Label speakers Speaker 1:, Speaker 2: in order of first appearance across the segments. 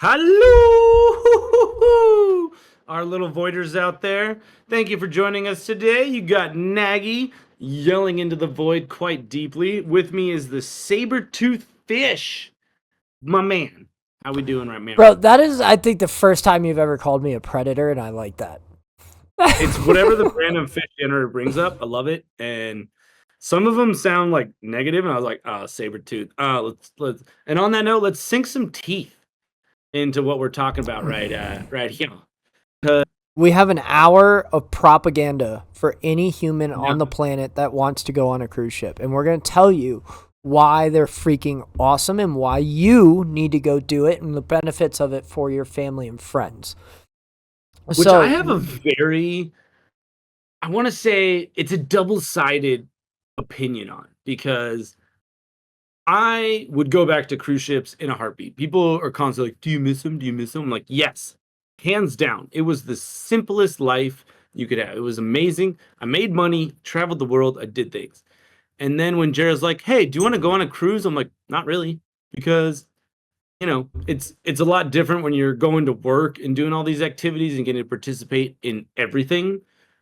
Speaker 1: Hello, our little voiders out there. Thank you for joining us today. You got Nagy yelling into the void quite deeply. With me is the saber-toothed fish, my man. How we doing right now?
Speaker 2: Bro, that is, I think, the first time you've ever called me a predator, and I like that.
Speaker 1: It's whatever the random fish generator brings up. I love it, and some of them sound like negative, and I was like, "Oh, saber-tooth." Let's. And on that note, let's sink some teeth into what we're talking about right here.
Speaker 2: We have an hour of propaganda for any human
Speaker 1: Yeah.
Speaker 2: on the planet that wants to go on a cruise ship. And we're going to tell you why they're freaking awesome and why you need to go do it and the benefits of it for your family and friends.
Speaker 1: Which I have a very, I want to say it's a double-sided opinion on, because I would go back to cruise ships in a heartbeat. People are constantly like, "Do you miss them? Do you miss them?" I'm like, yes, hands down. It was the simplest life you could have. It was amazing. I made money, traveled the world, I did things. And then when Jared's like, "Hey, do you want to go on a cruise?" I'm like, "Not really," because it's a lot different when you're going to work and doing all these activities and getting to participate in everything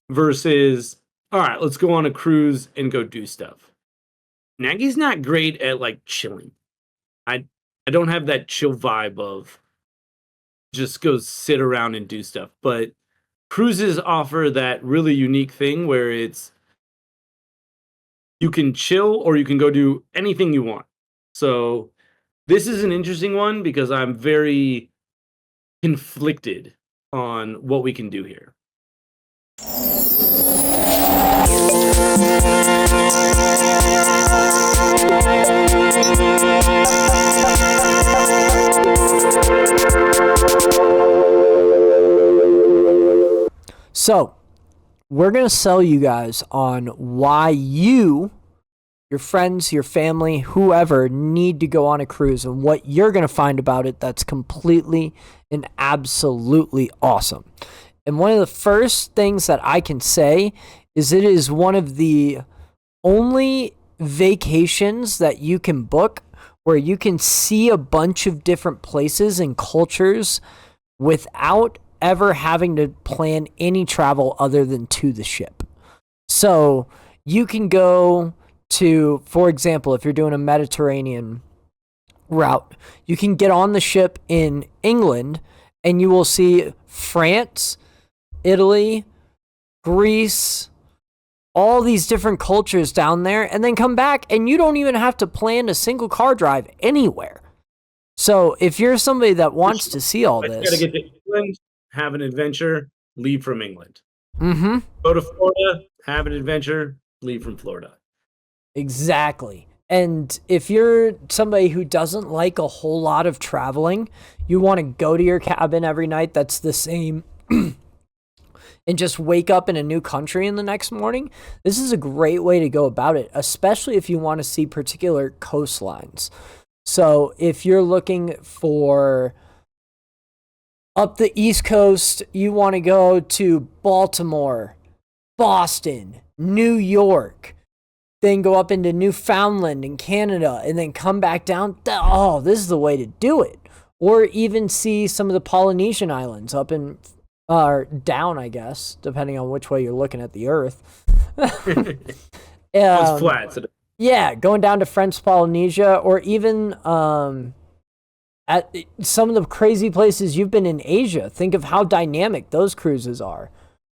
Speaker 1: versus, all right, let's go on a cruise and go do stuff. Nagy's not great at like chilling. I don't have that chill vibe of just go sit around and do stuff. But cruises offer that really unique thing where it's you can chill or you can go do anything you want. So this is an interesting one because I'm very conflicted on what we can do here.
Speaker 2: So, we're going to sell you guys on why you, your friends, your family, whoever need to go on a cruise and what you're going to find about it that's completely and absolutely awesome. And one of the first things that I can say is it is one of the only vacations that you can book where you can see a bunch of different places and cultures without ever having to plan any travel other than to the ship. So you can go to, for example, if you're doing a Mediterranean route, you can get on the ship in England and you will see France, Italy, Greece, all these different cultures down there, and then come back and you don't even have to plan a single car drive anywhere. So if you're somebody that wants to see all
Speaker 1: But you
Speaker 2: this,
Speaker 1: gotta get to England, have an adventure, leave from England.
Speaker 2: mm-hmm,
Speaker 1: Go to Florida, have an adventure, leave from Florida.
Speaker 2: exactly. And if you're somebody who doesn't like a whole lot of traveling, you want to go to your cabin every night that's the same and just wake up in a new country in the next morning, this is a great way to go about it, especially if you want to see particular coastlines. So if you're looking for up the East Coast, you want to go to Baltimore, Boston, New York, then go up into Newfoundland and Canada, and then come back down. Oh, this is the way to do it. Or even see some of the Polynesian islands up in, or down, I guess, depending on which way you're looking at the Earth.
Speaker 1: It's flat. So
Speaker 2: Yeah, going down to French Polynesia, or even at some of the crazy places you've been in Asia. Think of how dynamic those cruises are.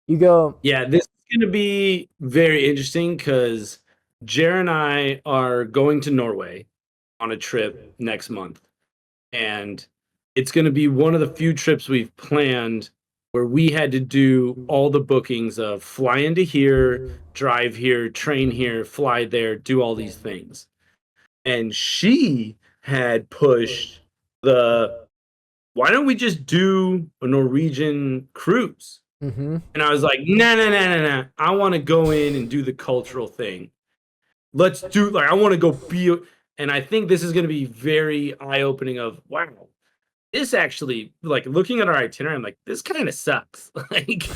Speaker 2: You go,
Speaker 1: yeah, this is going to be very interesting because Jer and I are going to Norway on a trip next month. And it's going to be one of the few trips we've planned where we had to do all the bookings of fly into here, drive here, train here, fly there, do all these things. And she had pushed the, why don't we just do a Norwegian cruise?
Speaker 2: mm-hmm.
Speaker 1: And I was like, no. I want to go in and do the cultural thing. Let's do, like, I want to go be, and I think this is going to be very eye-opening of, wow, this actually, like, looking at our itinerary, I'm like, this kind of sucks. Like,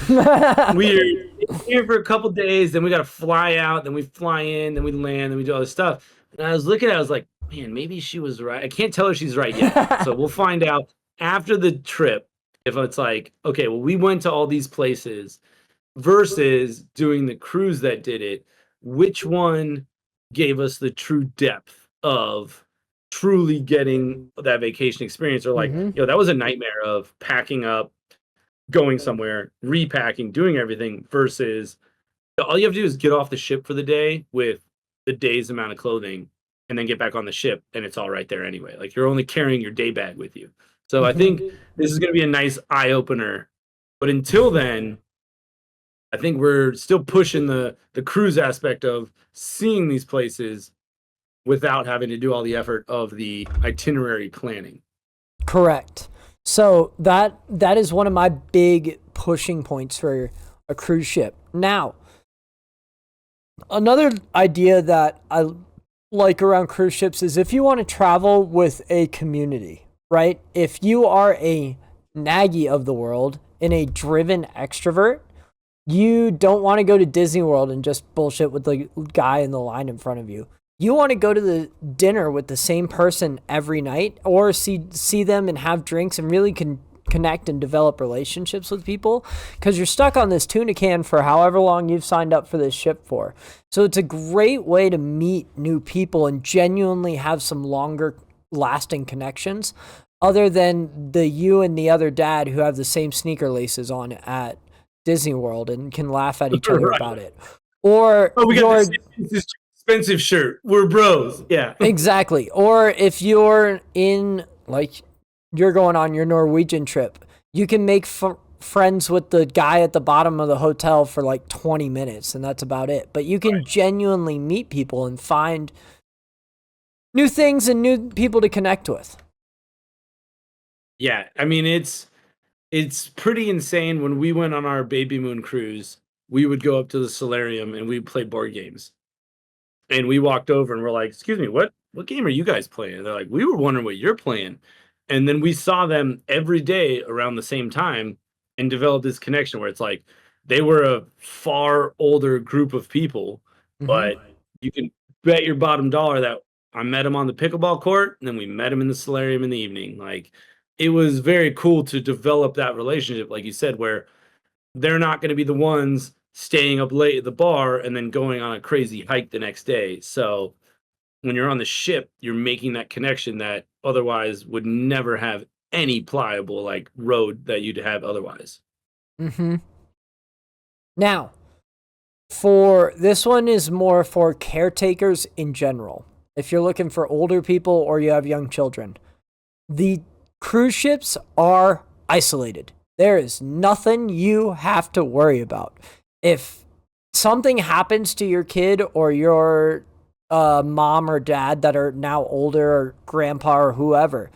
Speaker 1: we're here for a couple days, then we got to fly out, then we fly in, then we land, then we do all this stuff. And I was looking at it, I was like, man, maybe she was right. I can't tell her she's right yet. So we'll find out after the trip, if it's like, okay, well, we went to all these places versus doing the cruise that did it, which one gave us the true depth of truly getting that vacation experience? Or like,
Speaker 2: Mm-hmm.
Speaker 1: that was a nightmare of packing up, going somewhere, repacking, doing everything versus all you have to do is get off the ship for the day with the day's amount of clothing and then get back on the ship and it's all right there anyway. Like you're only carrying your day bag with you. So I think this is going to be a nice eye opener. But until then, I think we're still pushing the cruise aspect of seeing these places without having to do all the effort of the itinerary planning.
Speaker 2: Correct. So that is one of my big pushing points for a cruise ship. Now, another idea that I like around cruise ships is if you want to travel with a community, right? If you are a Nagy of the world and a driven extrovert, you don't want to go to Disney World and just bullshit with the guy in the line in front of you. You want to go to the dinner with the same person every night, or see them and have drinks and really connect and develop relationships with people, because you're stuck on this tuna can for however long you've signed up for this ship for. So it's a great way to meet new people and genuinely have some longer lasting connections, other than the you and the other dad who have the same sneaker laces on at Disney World and can laugh at each other
Speaker 1: Right.
Speaker 2: about it. Or
Speaker 1: we got this expensive shirt. We're bros. Yeah.
Speaker 2: Exactly. Or if you're in, like, you're going on your Norwegian trip, you can make friends with the guy at the bottom of the hotel for like 20 minutes and that's about it. But you can genuinely meet people and find new things and new people to connect with.
Speaker 1: Yeah. I mean, it's pretty insane. When we went on our baby moon cruise, we would go up to the solarium and we'd play board games. And we walked over and we're like, excuse me, what game are you guys playing? And they're like, we were wondering what you're playing. And then we saw them every day around the same time and developed this connection where it's like they were a far older group of people, but you can bet your bottom dollar that I met them on the pickleball court and then we met them in the solarium in the evening. Like it was very cool to develop that relationship, like you said, where they're not going to be the ones staying up late at the bar and then going on a crazy hike the next day. So when you're on the ship, you're making that connection that otherwise would never have any pliable like road that you'd have otherwise.
Speaker 2: Now, for this one is more for caretakers in general. If you're looking for older people or you have young children, the cruise ships are isolated. There is nothing you have to worry about. If something happens to your kid or your mom or dad that are now older, or grandpa or whoever,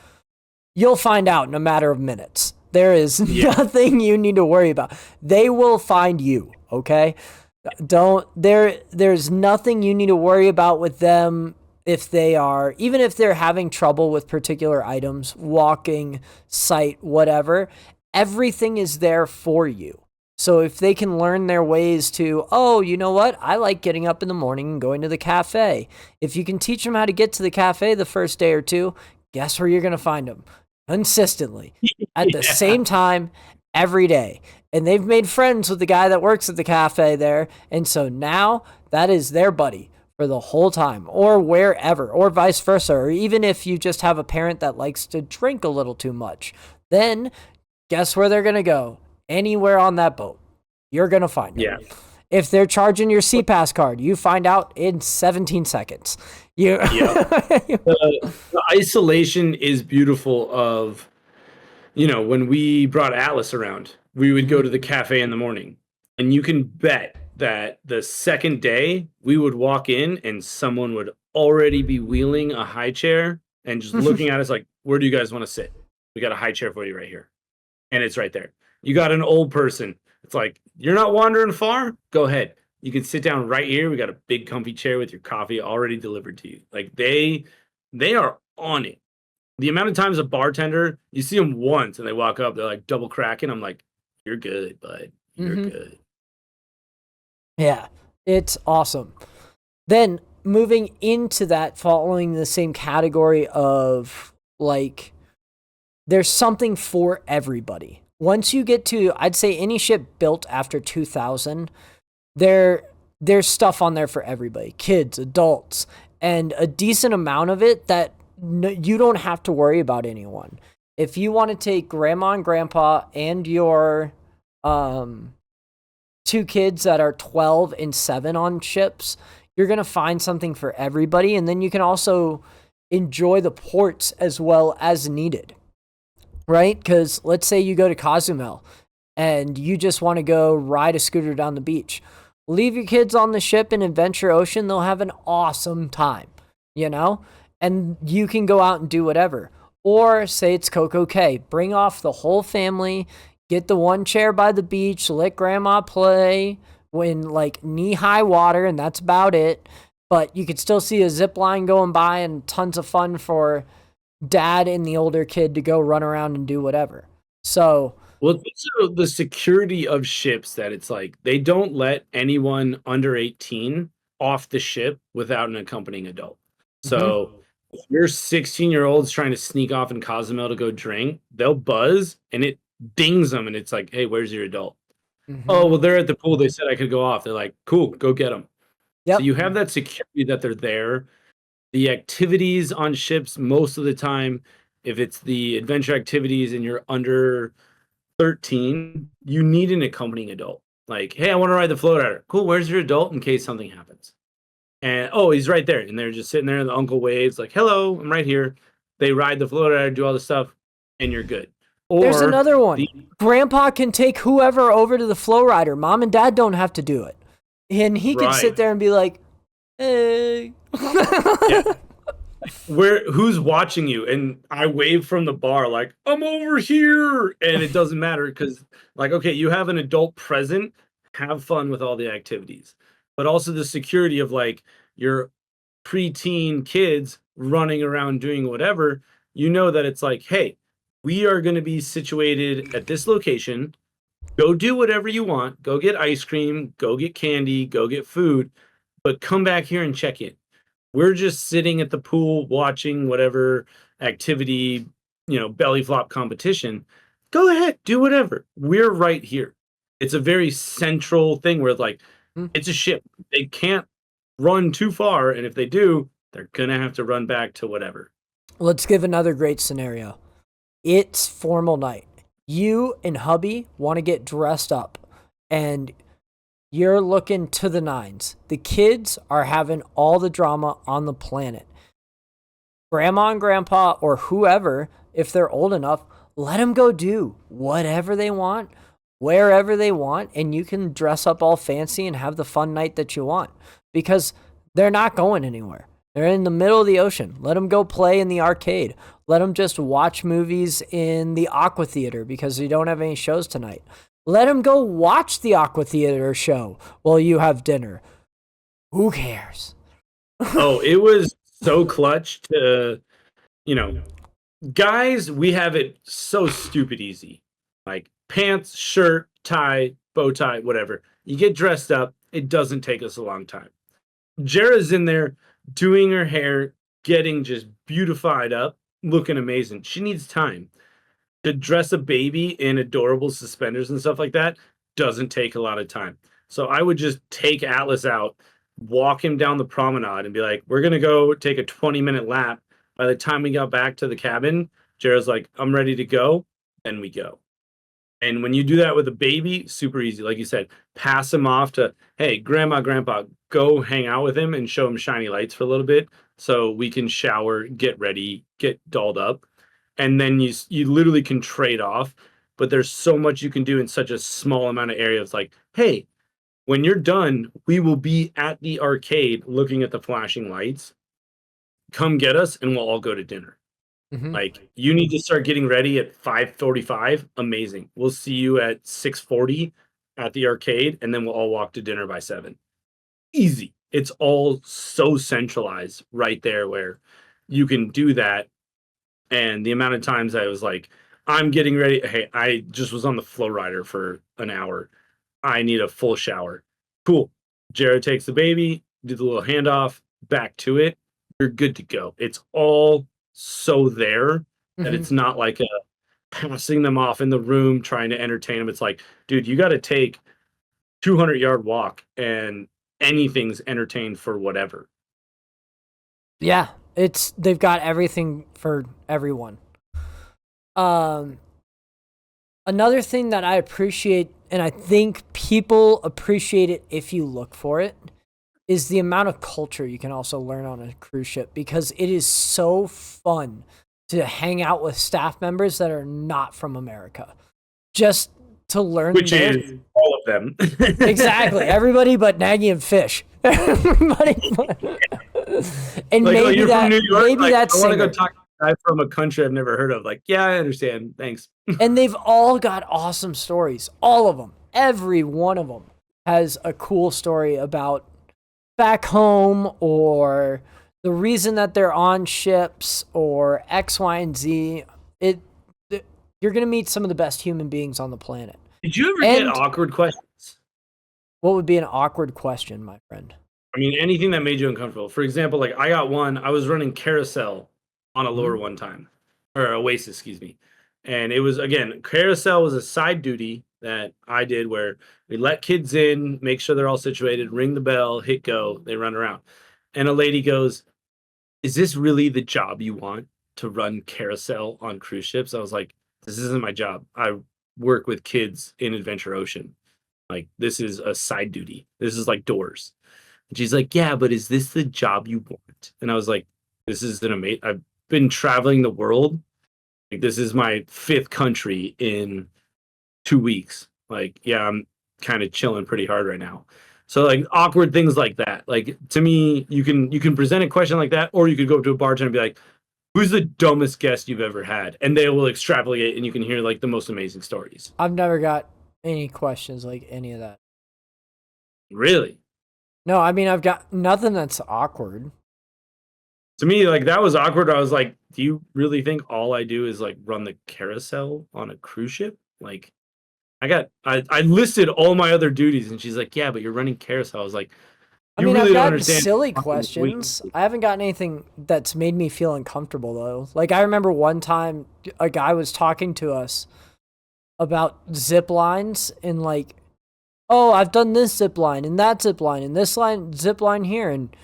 Speaker 2: you'll find out in a matter of minutes. There is nothing you need to worry about. They will find you, okay? There's nothing you need to worry about with them. If they are, even if they're having trouble with particular items, walking, sight, whatever, everything is there for you. So if they can learn their ways to, oh, you know what? I like getting up in the morning and going to the cafe. If you can teach them how to get to the cafe the first day or two, guess where you're going to find them? Consistently. At the same time, every day. And they've made friends with the guy that works at the cafe there. And so now that is their buddy for the whole time, or wherever, or vice versa. Or even if you just have a parent that likes to drink a little too much, then guess where they're going to go? Anywhere on that boat. You're going to find them.
Speaker 1: Yeah.
Speaker 2: If they're charging your CPAS card, you find out in 17 seconds.
Speaker 1: The isolation is beautiful of, when we brought Atlas around, we would go to the cafe in the morning and you can bet that the second day we would walk in and someone would already be wheeling a high chair and just looking at us like, where do you guys want to sit? We got a high chair for you right here. And it's right there. You got an old person. It's like, you're not wandering far? Go ahead. You can sit down right here. We got a big comfy chair with your coffee already delivered to you. Like they are on it. The amount of times a bartender, you see them once and they walk up, they're like double cracking. I'm like, you're good, bud. You're good.
Speaker 2: Yeah, it's awesome. Then moving into that, following the same category of like there's something for everybody. Once you get to, I'd say any ship built after 2000, there's stuff on there for everybody, kids, adults, and a decent amount of it that you don't have to worry about anyone. If you want to take grandma and grandpa and your two kids that are 12 and 7 on ships, you're going to find something for everybody. And then you can also enjoy the ports as well as needed, right? Because let's say you go to Cozumel and you just want to go ride a scooter down the beach. Leave your kids on the ship in Adventure Ocean. They'll have an awesome time, you know? And you can go out and do whatever. Or say it's Coco Cay. Bring off the whole family. Get the one chair by the beach. Let grandma play when like knee-high water, and that's about it. But you could still see a zip line going by and tons of fun for dad and the older kid to go run around and do whatever. So...
Speaker 1: Well, also the security of ships that it's like they don't let anyone under 18 off the ship without an accompanying adult. So if your 16-year-old's trying to sneak off in Cozumel to go drink, they'll buzz and it dings them and it's like, hey, where's your adult? Oh, well, they're at the pool. They said I could go off. They're like, cool, go get them.
Speaker 2: Yep.
Speaker 1: So you have that security that they're there. The activities on ships, most of the time, if it's the adventure activities and you're under 13, you need an accompanying adult. Like, hey, I want to ride the float rider. Cool, where's your adult in case something happens? And oh, he's right there. And they're just sitting there and the uncle waves like, hello, I'm right here. They ride the float rider, do all the stuff, and you're good. Or
Speaker 2: there's another one. Grandpa can take whoever over to the flow rider. Mom and dad don't have to do it. And he can sit there and be like, hey.
Speaker 1: Yeah. Who's watching you? And I wave from the bar like, I'm over here. And it doesn't matter because like, okay, you have an adult present, have fun with all the activities. But also the security of like your preteen kids running around doing whatever, you know that it's like, hey, we are going to be situated at this location. Go do whatever you want. Go get ice cream, go get candy, go get food, but come back here and check in. We're just sitting at the pool watching whatever activity, belly flop competition. Go ahead, do whatever. We're right here. It's a very central thing where like, it's a ship. They can't run too far. And if they do, they're going to have to run back to whatever.
Speaker 2: Let's give another great scenario. It's formal night. You and hubby want to get dressed up and you're looking to the nines. The kids are having all the drama on the planet. Grandma and grandpa or whoever, if they're old enough, let them go do whatever they want, wherever they want, and you can dress up all fancy and have the fun night that you want because they're not going anywhere. They're in the middle of the ocean. Let them go play in the arcade. Let them just watch movies in the Aqua Theater because you don't have any shows tonight. Let them go watch the Aqua Theater show while you have dinner. Who cares?
Speaker 1: Oh, it was so clutch to, guys, we have it so stupid easy. Like pants, shirt, tie, bow tie, whatever. You get dressed up. It doesn't take us a long time. Jera's in there doing her hair, getting just beautified up, looking amazing. She needs time. To dress a baby in adorable suspenders and stuff like that doesn't take a lot of time. So I would just take Atlas out, walk him down the promenade and be like, we're going to go take a 20-minute lap. By the time we got back to the cabin, Jared's like, I'm ready to go. Then we go. And when you do that with a baby, super easy. Like you said, pass him off to, hey, grandma, grandpa, go hang out with him and show him shiny lights for a little bit so we can shower, get ready, get dolled up. And then you literally can trade off, but there's so much you can do in such a small amount of area. It's like, hey, when you're done, we will be at the arcade looking at the flashing lights. Come get us and we'll all go to dinner. Like you need to start getting ready at 5:45. Amazing. We'll see you at 6:40 at the arcade and then we'll all walk to dinner by 7. Easy. It's all so centralized right there where you can do that. And the amount of times I was like, I'm getting ready. Hey, I just was on the flow rider for an hour. I need a full shower. Cool. Jared takes the baby, do the little handoff, back to it. You're good to go. It's all so there that it's not like passing them off in the room, trying to entertain them. It's like, dude, you got to take 200-yard walk and anything's entertained for whatever.
Speaker 2: Yeah, they've got everything for everyone. Another thing that I appreciate, and I think people appreciate it if you look for it, is the amount of culture you can also learn on a cruise ship, because it is so fun to hang out with staff members that are not from America. Just to learn.
Speaker 1: Which is all of them.
Speaker 2: Exactly. Everybody but Nagy and Fish. Everybody but... And like, maybe
Speaker 1: you're from New York,
Speaker 2: maybe that's
Speaker 1: I want to go talk to a guy from a country I've never heard of. Like, yeah, I understand. Thanks.
Speaker 2: And they've all got awesome stories. All of them. Every one of them has a cool story about back home, or the reason that they're on ships, or X, Y, and Z. You're going to meet some of the best human beings on the planet.
Speaker 1: Did you ever get awkward questions?
Speaker 2: What would be an awkward question, my friend?
Speaker 1: I mean, anything that made you uncomfortable. For example, like I got one, I was running carousel on Allure one time, or Oasis, excuse me. And it was, again, carousel was a side duty that I did where we let kids in, make sure they're all situated, ring the bell, hit go, they run around. And a lady goes, "Is this really the job you want, to run carousel on cruise ships?" I was like, "This isn't my job. I work with kids in Adventure Ocean. Like, this is a side duty. This is like doors." And she's like, "Yeah, but is this the job you want?" And I was like, "This is an amazing, I've been traveling the world. Like, this is my 5th country in 2 weeks. Like, yeah, I'm kind of chilling pretty hard right now." So like awkward things like that. Like, to me, you can present a question like that, or you could go up to a bartender and be like, "Who's the dumbest guest you've ever had?" And they will extrapolate, and you can hear like the most amazing stories.
Speaker 2: I've never got any questions like any of that.
Speaker 1: Really?
Speaker 2: No, I mean, I've got nothing that's awkward.
Speaker 1: To me, like, that was awkward. I was like, do you really think all I do is like run the carousel on a cruise ship? Like, I listed all my other duties, and she's like, "Yeah, but you're running carousel." I was like,
Speaker 2: I mean, I've gotten silly questions. I haven't gotten anything that's made me feel uncomfortable, though. Like, I remember one time a guy was talking to us about zip lines, and like, "Oh, I've done this zip line and that zip line and this zip line here." And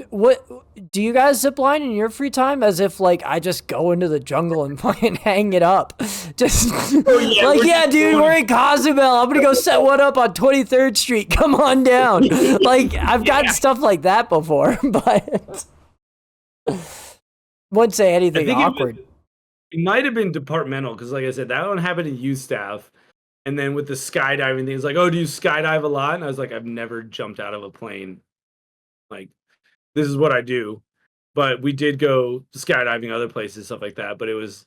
Speaker 2: what do you guys zip line in your free time? As if like I just go into the jungle and fucking hang it up. Just like, "Yeah, dude, we're in Cozumel. I'm gonna go set one up on 23rd Street. Come on down." Like, I've gotten stuff like that before, but wouldn't say anything awkward.
Speaker 1: It might have been departmental, because like I said, that one happened in youth staff. And then with the skydiving thing, it's like, "Oh, do you skydive a lot?" And I was like, "I've never jumped out of a plane. Like, this is what I do." But we did go skydiving other places, stuff like that. But it was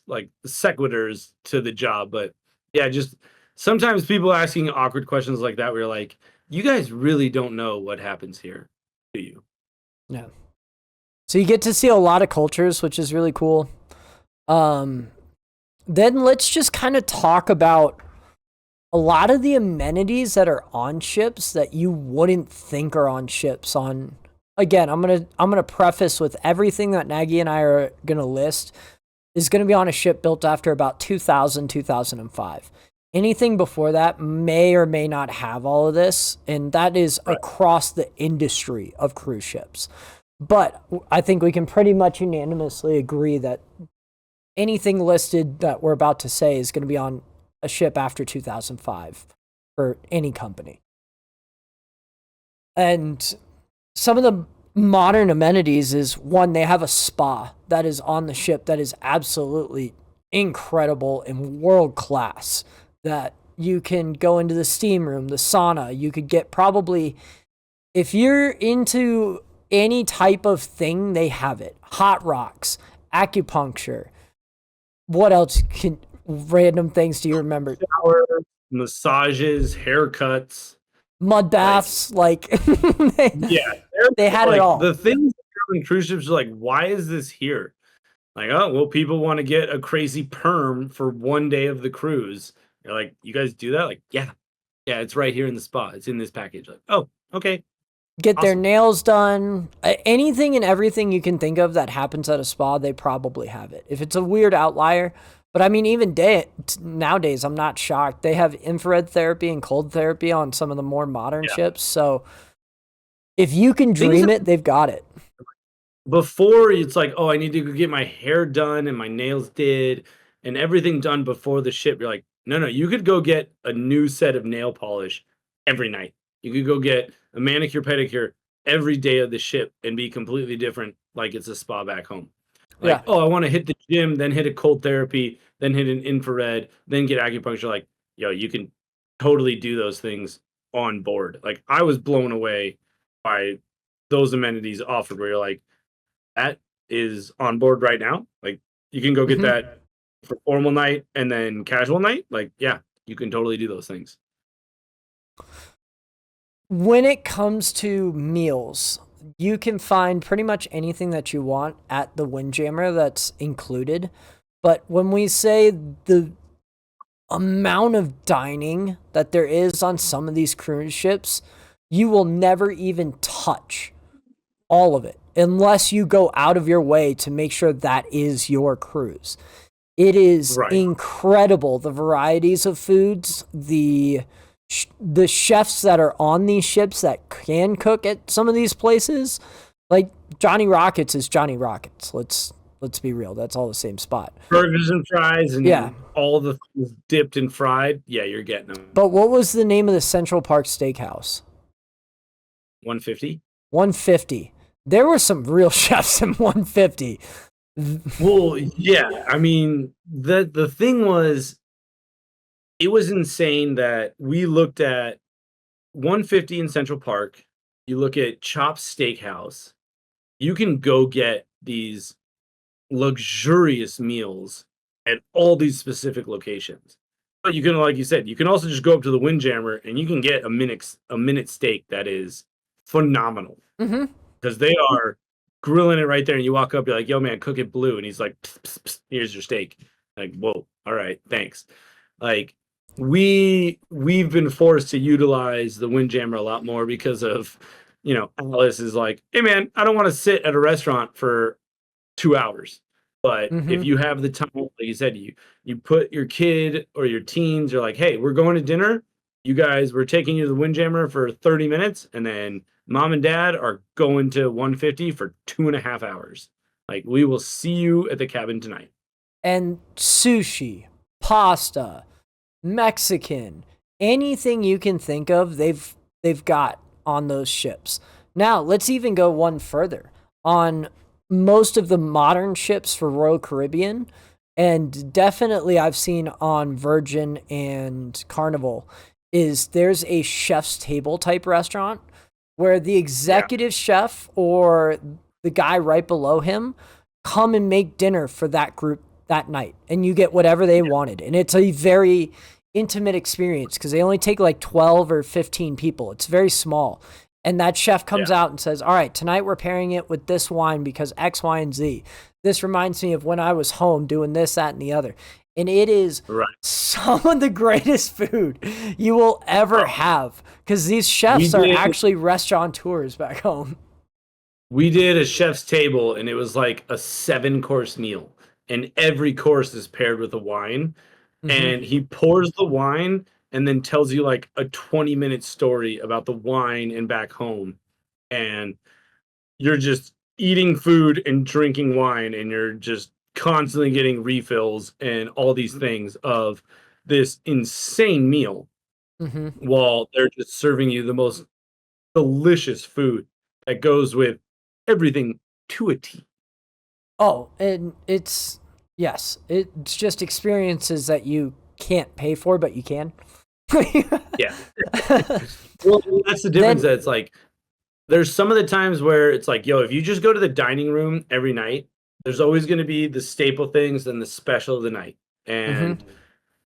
Speaker 1: like sequiturs to the job. But yeah, just sometimes people asking awkward questions like that, where you're like, you guys really don't know what happens here, do you?
Speaker 2: Yeah. So you get to see a lot of cultures, which is really cool. Then let's just kind of talk about a lot of the amenities that are on ships that you wouldn't think are on ships. Again, I'm gonna preface with everything that Nagy and I are gonna list is gonna be on a ship built after about 2000, 2005. Anything before that may or may not have all of this, and that is across the industry of cruise ships. But I think we can pretty much unanimously agree that anything listed that we're about to say is going to be on a ship after 2005 for any company. And some of the modern amenities is, one, they have a spa that is on the ship that is absolutely incredible and world class, that you can go into the steam room, the sauna. You could get, probably, if you're into any type of thing, they have it. Hot rocks, acupuncture. What else random things do you remember?
Speaker 1: Shower, massages, haircuts,
Speaker 2: mud baths, like
Speaker 1: yeah,
Speaker 2: they had
Speaker 1: like,
Speaker 2: it all.
Speaker 1: The things on cruise ships are like, why is this here? Like, oh, well, people want to get a crazy perm for one day of the cruise. You're like, you guys do that? Like, yeah, it's right here in the spa. It's in this package. Like, oh, okay.
Speaker 2: Get their nails done. Anything and everything you can think of that happens at a spa, they probably have it. If it's a weird outlier, But I mean, even nowadays, I'm not shocked. They have infrared therapy and cold therapy on some of the more modern ships. So if you can dream it, they've got it.
Speaker 1: Before, it's like, oh, I need to go get my hair done and my nails did and everything done before the ship. You're like, no, you could go get a new set of nail polish every night. You could go get a manicure, pedicure every day of the ship and be completely different, like it's a spa back home. Like, oh, I want to hit the gym, then hit a cold therapy, then hit an infrared, then get acupuncture. Like, yo, you can totally do those things on board. Like, I was blown away by those amenities offered where you're like, that is on board right now. Like, you can go get that for formal night and then casual night. Like, yeah, you can totally do those things.
Speaker 2: When it comes to meals, you can find pretty much anything that you want at the Windjammer that's included. But when we say the amount of dining that there is on some of these cruise ships, you will never even touch all of it unless you go out of your way to make sure that is your cruise. It is incredible, the varieties of foods, the chefs that are on these ships that can cook at some of these places. Like Johnny Rockets is Johnny Rockets. Let's be real. That's all the same spot.
Speaker 1: Burgers and fries and all the things dipped and fried. Yeah, you're getting them.
Speaker 2: But what was the name of the Central Park Steakhouse?
Speaker 1: 150.
Speaker 2: 150. There were some real chefs in 150.
Speaker 1: Well, yeah. I mean, the thing was, it was insane that we looked at 150 in Central Park. You look at Chop's Steakhouse. You can go get these luxurious meals at all these specific locations. But you can, like you said, you can also just go up to the Windjammer and you can get a minute steak that is phenomenal. Because they are grilling it right there, and you walk up, you're like, yo, man, cook it blue. And he's like, pss, pss, pss, here's your steak. Like, whoa, all right, thanks. Like, we've been forced to utilize the Windjammer a lot more because of, Alice is like, hey, man, I don't want to sit at a restaurant for 2 hours. But if you have the time, like you said, you put your kid or your teens, you're like, hey, we're going to dinner. You guys, we're taking you to the Windjammer for 30 minutes, and then mom and dad are going to 150 for 2.5 hours. Like, we will see you at the cabin tonight.
Speaker 2: And sushi, pasta, Mexican, anything you can think of, they've got on those ships. Now, let's even go one further. On most of the modern ships for Royal Caribbean, and definitely I've seen on Virgin and Carnival, there's a chef's table type restaurant where the executive chef or the guy right below him come and make dinner for that group that night, and you get whatever they wanted. And it's a very intimate experience because they only take like 12 or 15 people. It's very small. And that chef comes out and says, all right, tonight we're pairing it with this wine because X, Y, and Z. This reminds me of when I was home doing this, that, and the other. And it is some of the greatest food you will ever have because these chefs are actually restaurateurs back home.
Speaker 1: We did a chef's table, and it was like a 7-course meal. And every course is paired with a wine. And he pours the wine and then tells you like a 20-minute story about the wine and back home. And you're just eating food and drinking wine, and you're just constantly getting refills and all these things of this insane meal while they're just serving you the most delicious food that goes with everything to a T.
Speaker 2: Oh, and it's just experiences that you can't pay for, but you can.
Speaker 1: Yeah. Well, that's the difference. That it's like, there's some of the times where it's like, yo, if you just go to the dining room every night, there's always going to be the staple things and the special of the night. And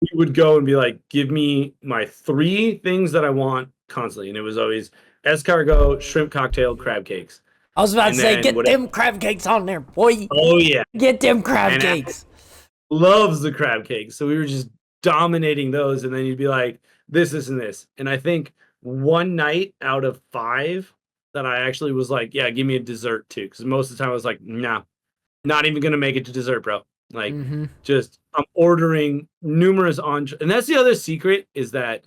Speaker 1: we would go and be like, give me my 3 things that I want constantly. And it was always escargot, shrimp cocktail, crab cakes.
Speaker 2: I was about to say, get them crab cakes on there, boy.
Speaker 1: Oh, yeah.
Speaker 2: Get them crab cakes.
Speaker 1: Loves the crab cakes. So we were just dominating those. And then you'd be like, this, and this. And I think one night out of 5 that I actually was like, yeah, give me a dessert too. Because most of the time I was like, nah, not even going to make it to dessert, bro. Like, just I'm ordering numerous and that's the other secret, is that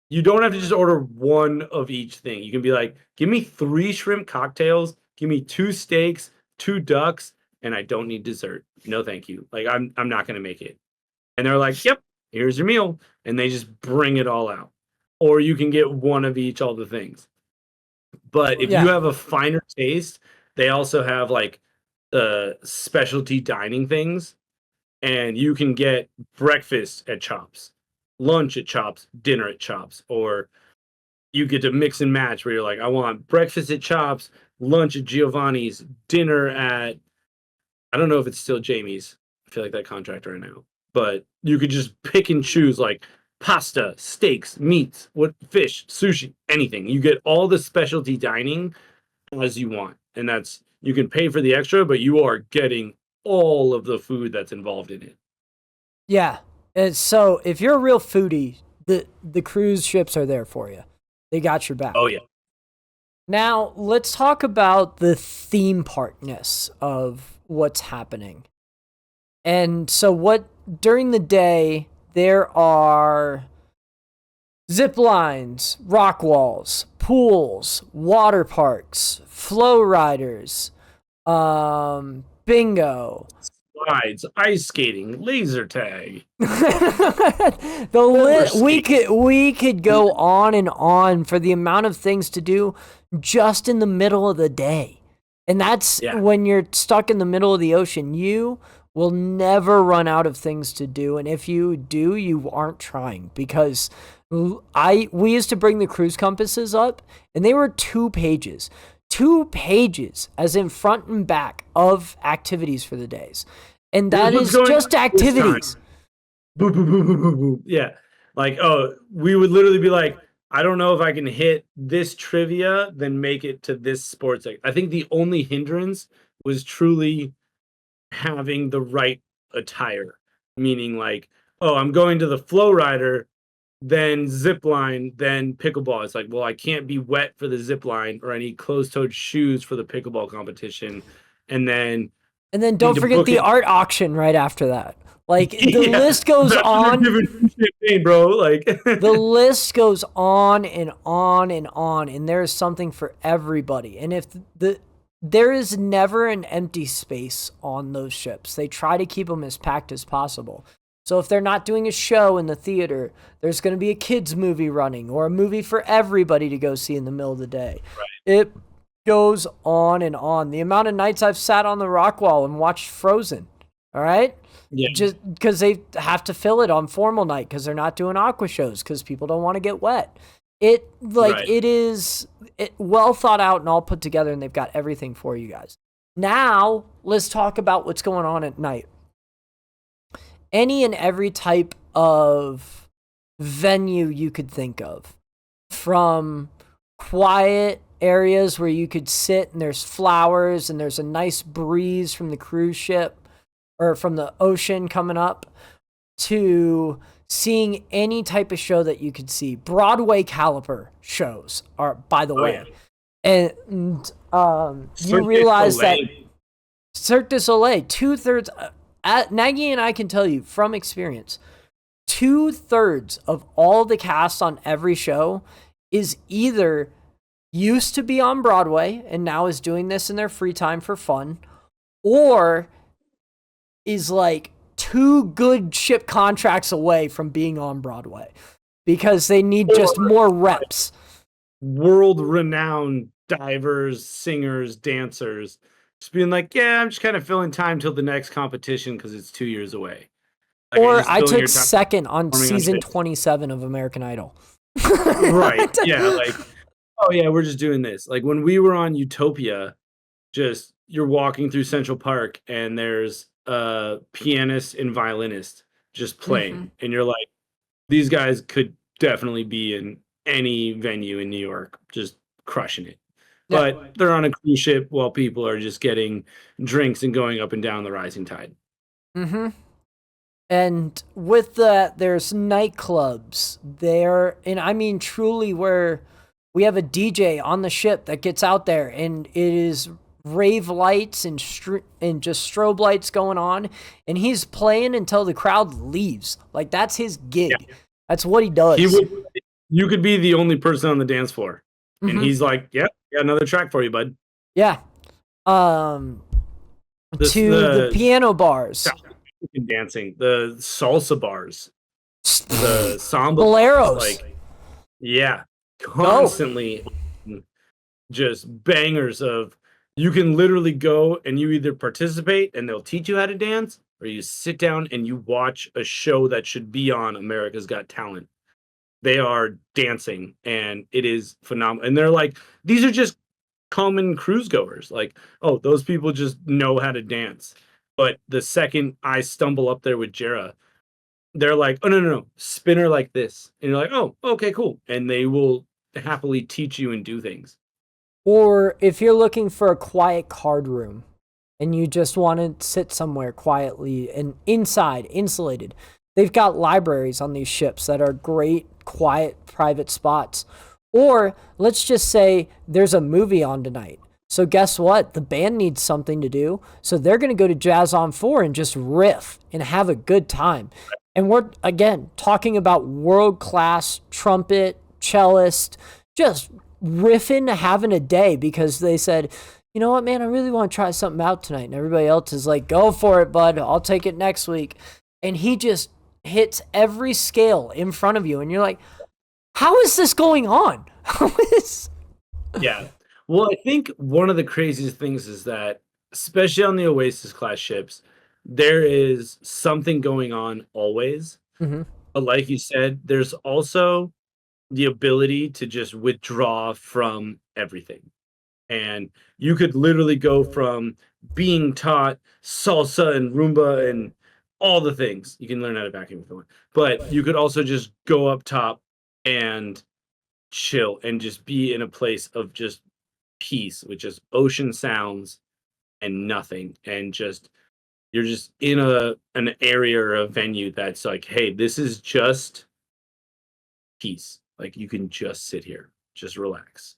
Speaker 1: you don't have to just order one of each thing. You can be like, give me 3 shrimp cocktails, give me 2 steaks, 2 ducks, and I don't need dessert. No, thank you. Like, I'm not gonna make it. And they're like, yep, here's your meal. And they just bring it all out. Or you can get one of each, all the things. But if you have a finer taste, they also have like specialty dining things. And you can get breakfast at Chops, lunch at Chops, dinner at Chops. Or you get to mix and match where you're like, I want breakfast at Chops, lunch at Giovanni's, dinner at, I don't know if it's still Jamie's. I feel like that contract right now. But you could just pick and choose like pasta, steaks, meats, fish, sushi, anything. You get all the specialty dining as you want. And that's, you can pay for the extra, but you are getting all of the food that's involved in it.
Speaker 2: Yeah. And so if you're a real foodie, the cruise ships are there for you. They got your back.
Speaker 1: Oh, yeah.
Speaker 2: Now, let's talk about the theme parkness of what's happening. And so during the day, there are zip lines, rock walls, pools, water parks, flow riders, bingo,
Speaker 1: slides, ice skating, laser tag.
Speaker 2: We could go on and on for the amount of things to do just in the middle of the day. And that's when you're stuck in the middle of the ocean, you will never run out of things to do. And if you do, you aren't trying, because we used to bring the cruise compasses up and they were 2 pages. 2 pages, as in front and back, of activities for the days. And that is just activities.
Speaker 1: Boop, boop, boop, boop, boop, boop. Yeah. Like, we would literally be like, I don't know if I can hit this trivia, then make it to this sports. I think the only hindrance was truly having the right attire. Meaning like, I'm going to the flow rider, then zip line, then pickleball. It's like, well, I can't be wet for the zip line, or I need closed-toed shoes for the pickleball competition. And then
Speaker 2: don't forget the art auction right after that. Like, the list goes on.
Speaker 1: Champagne, bro. Like,
Speaker 2: the list goes on and on and on, and there's something for everybody. And if there is never an empty space on those ships. They try to keep them as packed as possible. So if they're not doing a show in the theater, there's going to be a kids movie running, or a movie for everybody to go see in the middle of the day.
Speaker 1: Right.
Speaker 2: It goes on and on. The amount of nights I've sat on the rock wall and watched Frozen. All right?
Speaker 1: Yeah.
Speaker 2: Just because they have to fill it on formal night because they're not doing aqua shows because people don't want to get wet. It is well thought out and all put together, and they've got everything for you guys. Now, let's talk about what's going on at night. Any and every type of venue you could think of, from quiet areas where you could sit and there's flowers and there's a nice breeze from the cruise ship or from the ocean coming up, to seeing any type of show that you could see. Broadway caliber shows are, by the way. Yeah. And you realize that Cirque du Soleil, 2/3, Nagy and I can tell you from experience, 2/3 of all the cast on every show is either used to be on Broadway and now is doing this in their free time for fun, or is like 2 good ship contracts away from being on Broadway because they need just more reps.
Speaker 1: World-renowned divers, singers, dancers, just being like, I'm just kind of filling time till the next competition because it's 2 years away.
Speaker 2: Like, or I took second on season 27 of American Idol.
Speaker 1: Right. Yeah. Like, we're just doing this. Like, when we were on Utopia, just you're walking through Central Park and there's a pianist and violinist just playing, and you're like, these guys could definitely be in any venue in New York just crushing it. But they're on a cruise ship while people are just getting drinks and going up and down the rising tide.
Speaker 2: And with that, there's nightclubs there, and I mean truly, where we have a DJ on the ship that gets out there, and it is rave lights and just strobe lights going on, and he's playing until the crowd leaves. Like, that's his gig. Yeah. That's what he does.
Speaker 1: You could be the only person on the dance floor, and he's like, "Yep, got another track for you, bud."
Speaker 2: Yeah. The piano bars,
Speaker 1: dancing, the salsa bars, the samba
Speaker 2: boleros,
Speaker 1: like, yeah, constantly, just bangers of. You can literally go and you either participate and they'll teach you how to dance, or you sit down and you watch a show that should be on America's Got Talent. They are dancing and it is phenomenal. And they're like, these are just common cruise goers. Like, oh, those people just know how to dance. But the second I stumble up there with Jera, they're like, oh, no, spin her like this. And you're like, oh, okay, cool. And they will happily teach you and do things.
Speaker 2: Or if you're looking for a quiet card room and you just want to sit somewhere quietly and inside, insulated, they've got libraries on these ships that are great, quiet, private spots. Or let's just say there's a movie on tonight. So guess what? The band needs something to do. So they're going to go to Jazz on 4 and just riff and have a good time. And we're, again, talking about world-class trumpet, cellist, just riffing, having a day, because they said, you know what, man, I really want to try something out tonight. And everybody else is like, go for it, bud. I'll take it next week. And he just hits every scale in front of you. And you're like, how is this going on?
Speaker 1: Yeah. Well, I think one of the craziest things is that, especially on the Oasis class ships, there is something going on always. Mm-hmm. But like you said, there's also the ability to just withdraw from everything. And you could literally go from being taught salsa and rumba and all the things. You can learn how to vacuum if you want. But you could also just go up top and chill and just be in a place of just peace, with just ocean sounds and nothing. And just you're just in an area or a venue that's like, hey, this is just peace. Like, you can just sit here, just relax.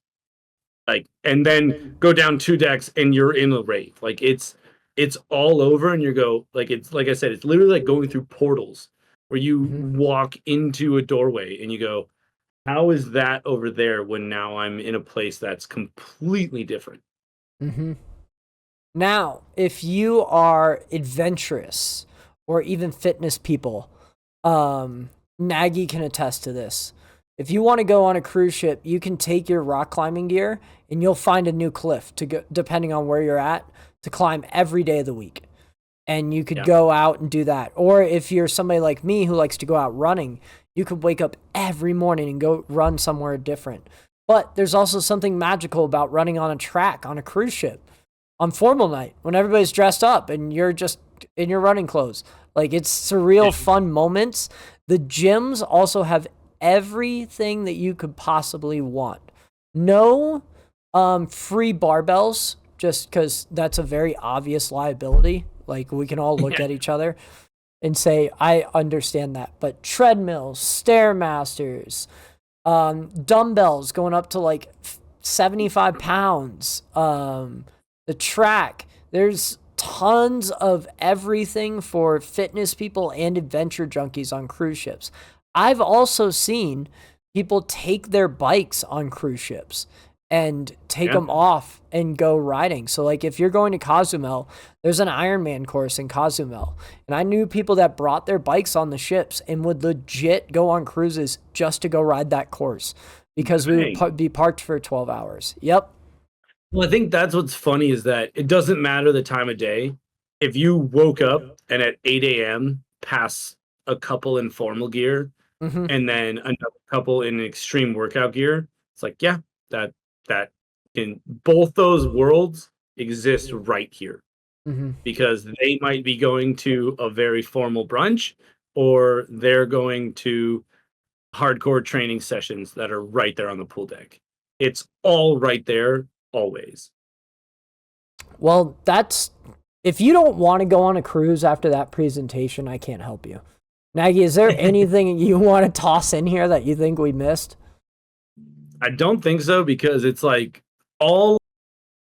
Speaker 1: Like, and then go down 2 decks and you're in a rave. Like, it's all over, and you go, like, it's like I said, it's literally like going through portals where you walk into a doorway and you go, how is that over there when now I'm in a place that's completely different?
Speaker 2: Mm-hmm. Now, if you are adventurous or even fitness people, Nagy can attest to this. If you want to go on a cruise ship, you can take your rock climbing gear and you'll find a new cliff to go, depending on where you're at, to climb every day of the week. And you could go out and do that. Or if you're somebody like me who likes to go out running, you could wake up every morning and go run somewhere different. But there's also something magical about running on a track on a cruise ship on formal night when everybody's dressed up and you're just in your running clothes. Like, it's surreal, fun moments. The gyms also have everything that you could possibly want. No free barbells, just because that's a very obvious liability. Like, we can all look at each other and say, I understand that. But treadmills, Stairmasters, dumbbells going up to like 75 pounds, the track, there's tons of everything for fitness people and adventure junkies on cruise ships. I've also seen people take their bikes on cruise ships and take them off and go riding. So, like, if you're going to Cozumel, there's an Ironman course in Cozumel. And I knew people that brought their bikes on the ships and would legit go on cruises just to go ride that course because we would be parked for 12 hours. Yep.
Speaker 1: Well, I think that's what's funny is that it doesn't matter the time of day. If you woke up and at 8 a.m. pass a couple in formal gear and then another couple in extreme workout gear, it's like, yeah, that in both those worlds exist right here. Because they might be going to a very formal brunch or they're going to hardcore training sessions that are right there on the pool deck. It's all right there, always.
Speaker 2: Well, that's, if you don't want to go on a cruise after that presentation, I can't help you. Nagy, is there anything you want to toss in here that you think we missed?
Speaker 1: I don't think so, because it's like all